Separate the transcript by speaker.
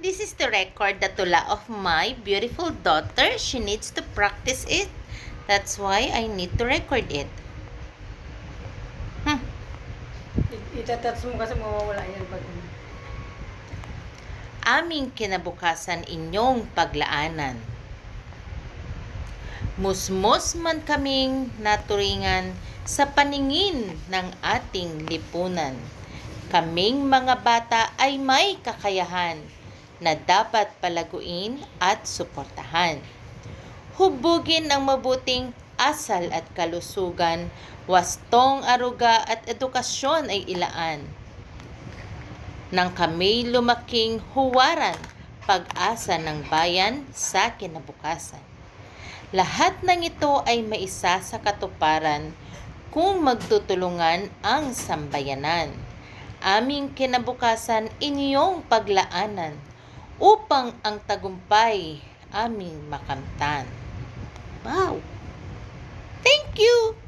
Speaker 1: This is to record the tula of my beautiful daughter. She needs to practice it. That's why I need to record it.
Speaker 2: Itatats mo kasi mawawala yan pag
Speaker 1: Aming kinabukasan inyong paglaanan. Musmos man kaming naturingan sa paningin ng ating lipunan. Kaming mga bata ay may kakayahan na dapat palaguin at suportahan. Hubugin ang mabuting asal at kalusugan, wastong aruga at edukasyon ay ilaan. Nang kami lumaking huwaran, pag-asa ng bayan sa kinabukasan. Lahat ng ito ay maisa sa katuparan kung magtutulungan ang sambayanan. Aming kinabukasan inyong paglaanan upang ang tagumpay aming makamtan. Wow! Thank you!